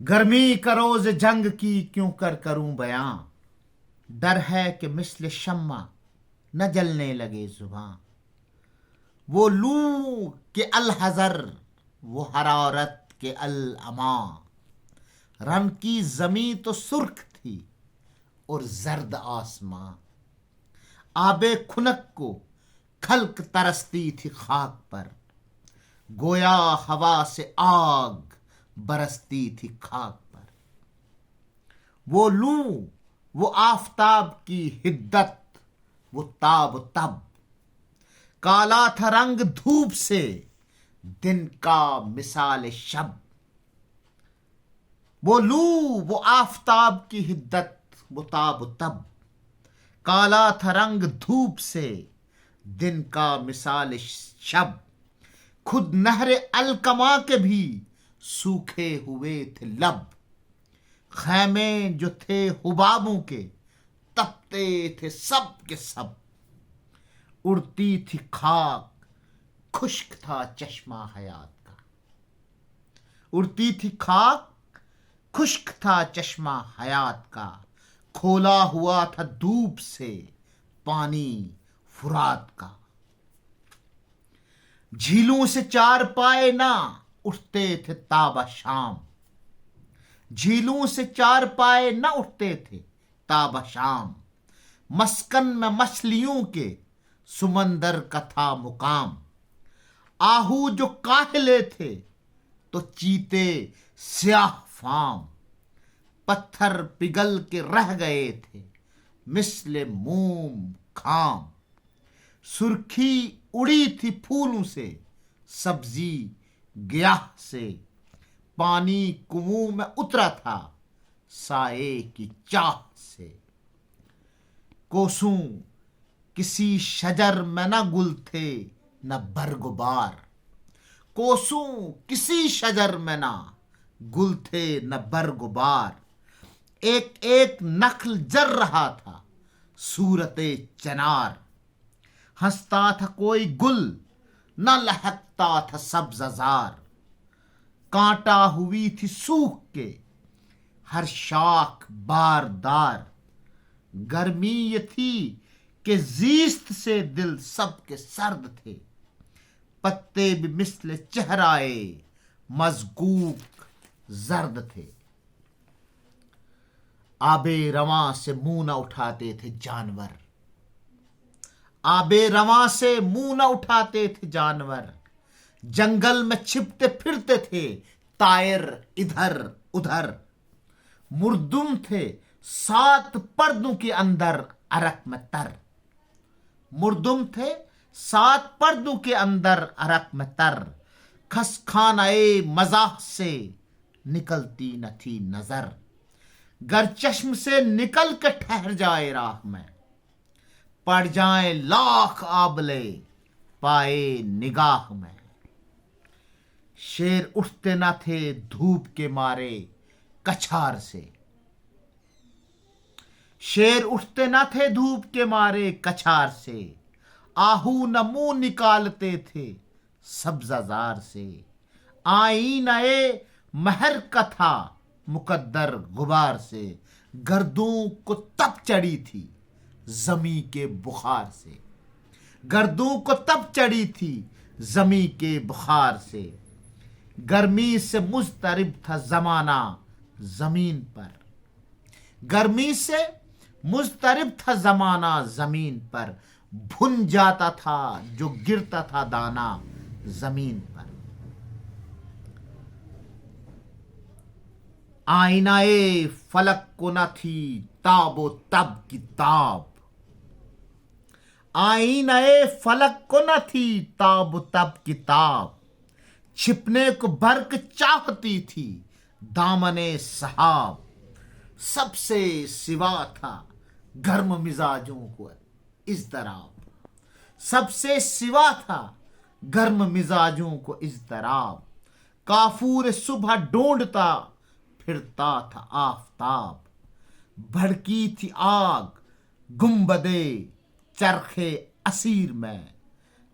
گرمی کا روز جنگ کی کیوں کر کروں بیاں، ڈر ہے کہ مثل شمع نہ جلنے لگے زباں۔ وہ لو کہ الحذر، وہ حرارت کے الاما، رن کی زمیں تو سرخ تھی اور زرد آسماں۔ آب خنک کو خلق ترستی تھی خاک پر، گویا ہوا سے آگ برستی تھی خاک پر۔ وہ لو، وہ آفتاب کی حدت، وہ تاب و تب، کالا تھا رنگ دھوپ سے دن کا مثال شب۔ وہ لو، وہ آفتاب کی حدت، وہ تاب و تب، کالا تھا رنگ دھوپ سے دن کا مثال شب۔ خود نہر الکما کے بھی سوکھے ہوئے تھے لب، خیمے جو تھے حبابوں کے تپتے تھے سب کے سب۔ اڑتی تھی خاک، خشک تھا چشمہ حیات کا، اڑتی تھی خاک، خشک تھا چشمہ حیات کا، کھولا ہوا تھا دھوپ سے پانی فرات کا۔ جھیلوں سے چار پائے نہ اٹھتے تھے تابہ شام، جھیلوں سے چار پائے نہ اٹھتے تھے تابہ شام۔ مسکن میں مچھلیوں کے سمندر کا تھا مقام، آہو جو کاہلے تھے تو چیتے سیاہ فام۔ پتھر پگھل کے رہ گئے تھے مثل موم خام، سرخی اڑی تھی پھولوں سے سبزی گیاہ سے۔ پانی کنویں میں اترا تھا سائے کی چاہ سے، کوسوں کسی شجر میں نہ گل تھے نہ برگ و بار، کوسوں کسی شجر میں نہ گل تھے نہ برگ و بار۔ ایک ایک نخل جر رہا تھا صورت چنار، ہنستا تھا کوئی گل نہ لہکتا تھا سبز زار۔ کانٹا ہوئی تھی سوکھ کے ہر شاخ باردار، گرمی یہ تھی کہ زیست سے دل سب کے سرد تھے۔ پتے بھی مثل چہرائے مزقوق زرد تھے، آب رواں سے منہ نہ اٹھاتے تھے جانور، آب رواں سے منہ نہ اٹھاتے تھے جانور۔ جنگل میں چھپتے پھرتے تھے طائر ادھر ادھر، مردم تھے 7 پردوں کے اندر عرق میں تر، مردم تھے 7 پردوں کے اندر عرق میں تر۔ کھس خانہ مزاح سے نکلتی نہ تھی نظر، گر چشم سے نکل کے ٹھہر جائے راہ میں، پڑ جائیں لاکھ آبلے پائے نگاہ میں۔ شیر اٹھتے نہ تھے دھوپ کے مارے کچھار سے، شیر اٹھتے نہ تھے دھوپ کے مارے کچھار سے، آہو نہ منہ نکالتے تھے سبزہ زار سے۔ آئینہ مہر کا تھا مقدر غبار سے، گردوں کو تپ چڑھی تھی زمیں کے بخار سے، گردوں کو تپ چڑھی تھی زمیں کے بخار سے۔ گرمی سے مضطرب تھا زمانہ زمین پر، گرمی سے مضطرب تھا زمانہ زمین پر، بھن جاتا تھا جو گرتا تھا دانہ زمین پر۔ آئینہ فلک کو نہ تھی تاب و تب کی تاب، آئینہ فلک کو نہ تھی تاب و تب کی تاب۔ چھپنے کو برق چاہتی تھی دامن سحاب، سب سے سوا تھا گرم مزاجوں کو اضطراب، سب سے سوا تھا گرم مزاجوں کو اضطراب۔ کافور صبح ڈھونڈتا پھرتا تھا آفتاب، بھڑکی تھی آگ گنبدِ چرخ اسیر میں،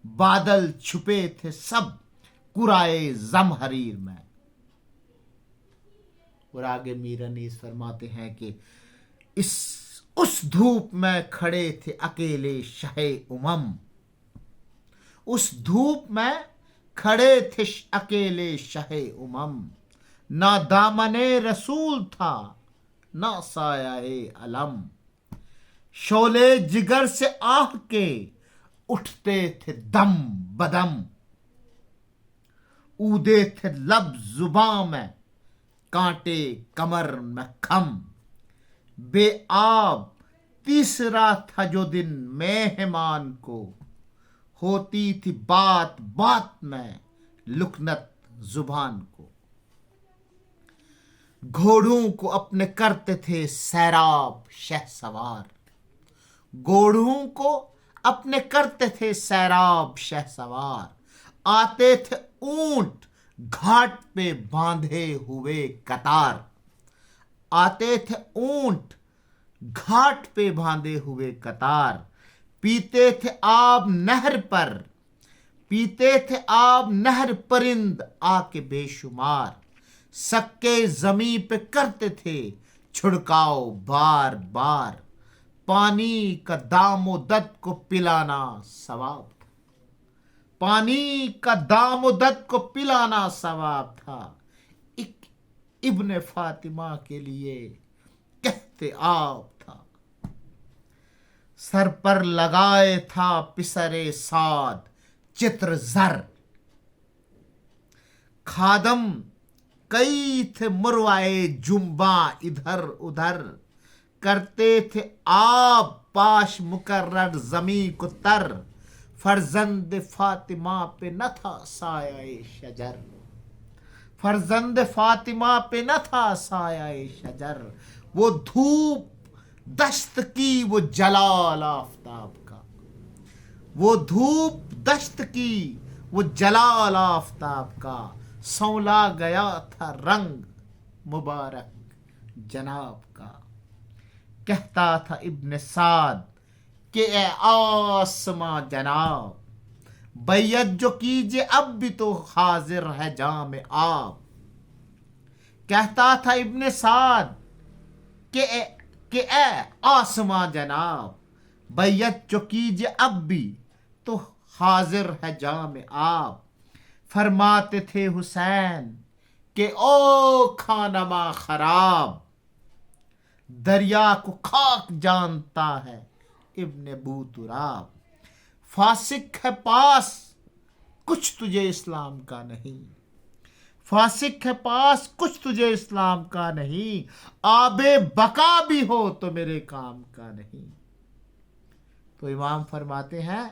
بادل چھپے تھے سب قرائے زمہریر میں۔ اور آگے میر انیس فرماتے ہیں کہ اس دھوپ میں کھڑے تھے اکیلے شہ امم، اس دھوپ میں کھڑے تھے اکیلے شہ امم، نہ دامن رسول تھا نہ سایہ علم، شعلے جگر سے آہ کے اٹھتے تھے دم بدم، اودے تھے لب زباں میں کانٹے کمر میں کھم، بے آب تیسرا تھا جو دن مہمان کو، ہوتی تھی بات بات میں لکنت زبان کو، گھوڑوں کو اپنے کرتے تھے سیراب شہ سوار، گھوڑوں کو اپنے کرتے تھے سیراب شہ سوار، آتے تھے اونٹ گھاٹ پہ باندھے ہوئے قطار، آتے تھے اونٹ گھاٹ پہ باندھے ہوئے قطار، پیتے تھے آب نہر پر، پیتے تھے آب نہر پرند آ کے بے شمار، سکے زمیں پہ کرتے تھے چھڑکاؤ بار بار، پانی کا دام و دد کو پلانا ثواب تھا، پانی کا دام و دد کو پلانا ثواب تھا، ایک ابن فاطمہ کے لیے کہتے آب تھا، سر پر لگائے تھا پسرے سعد چتر زر، خادم کئی تھے مروائے جنباں ادھر ادھر، کرتے تھے آب پاش مقرر زمیں کو تر، فرزند فاطمہ پہ نہ تھا سایہ شجر، فرزند فاطمہ پہ نہ تھا سایہ شجر، وہ دھوپ دشت کی وہ جلال آفتاب کا، وہ دھوپ دشت کی وہ جلال آفتاب کا، سولا گیا تھا رنگ مبارک جناب کا، کہتا تھا ابن سعد کہ اے آسماں جناب، بیعت جو کیجئے اب بھی تو حاضر ہے جام آب، کہتا تھا ابن سعد کہ اے آسماں جناب، بیعت جو کیجئے اب بھی تو حاضر ہے جام آب، فرماتے تھے حسین کہ او خانما خراب، دریا کو خاک جانتا ہے ابن ابو تراب، فاسق ہے پاس کچھ تجھے اسلام کا نہیں، فاسق ہے پاس کچھ تجھے اسلام کا نہیں، آب بقا بھی ہو تو میرے کام کا نہیں، تو امام فرماتے ہیں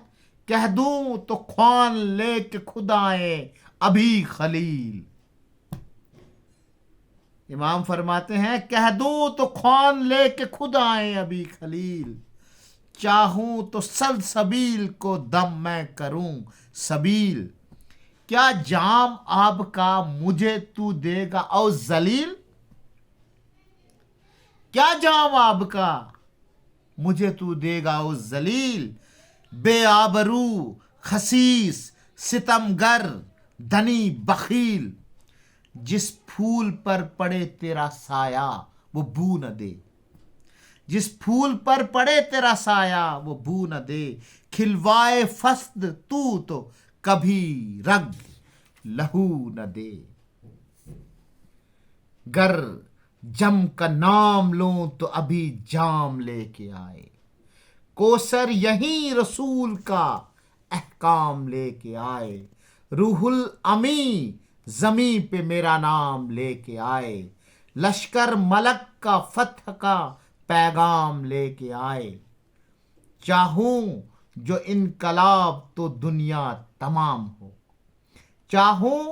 کہہ دوں تو خوان لے کے خود آئیں ابھی خلیل، امام فرماتے ہیں کہہ دوں تو خوان لے کے خود آئیں ابھی خلیل، چاہوں تو سلسبیل کو دم میں کروں سبیل، کیا جام آب کا مجھے تو دے گا او ذلیل، کیا جام آب کا مجھے تو دے گا او ذلیل، بے آبرو خسیس ستمگر دنی بخیل، جس پھول پر پڑے تیرا سایہ وہ بو نہ دے، جس پھول پر پڑے تیرا سایہ وہ بو نہ دے، کھلوائے فسد تو کبھی رگ لہو نہ دے، گر جم کا نام لوں تو ابھی جام لے کے آئے، کوثر یہیں رسول کا احکام لے کے آئے، روح الامی زمیں پہ میرا نام لے کے آئے، لشکر ملک کا فتح کا پیغام لے کے آئے، چاہوں جو انقلاب تو دنیا تمام ہو، چاہوں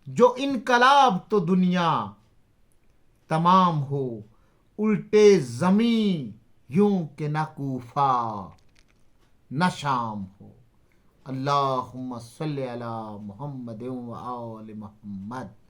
جو انقلاب تو دنیا تمام ہو، الٹے زمین یوں کہ نہ کوفہ نہ شام ہو، اللہم صلی علی محمد و آل محمد۔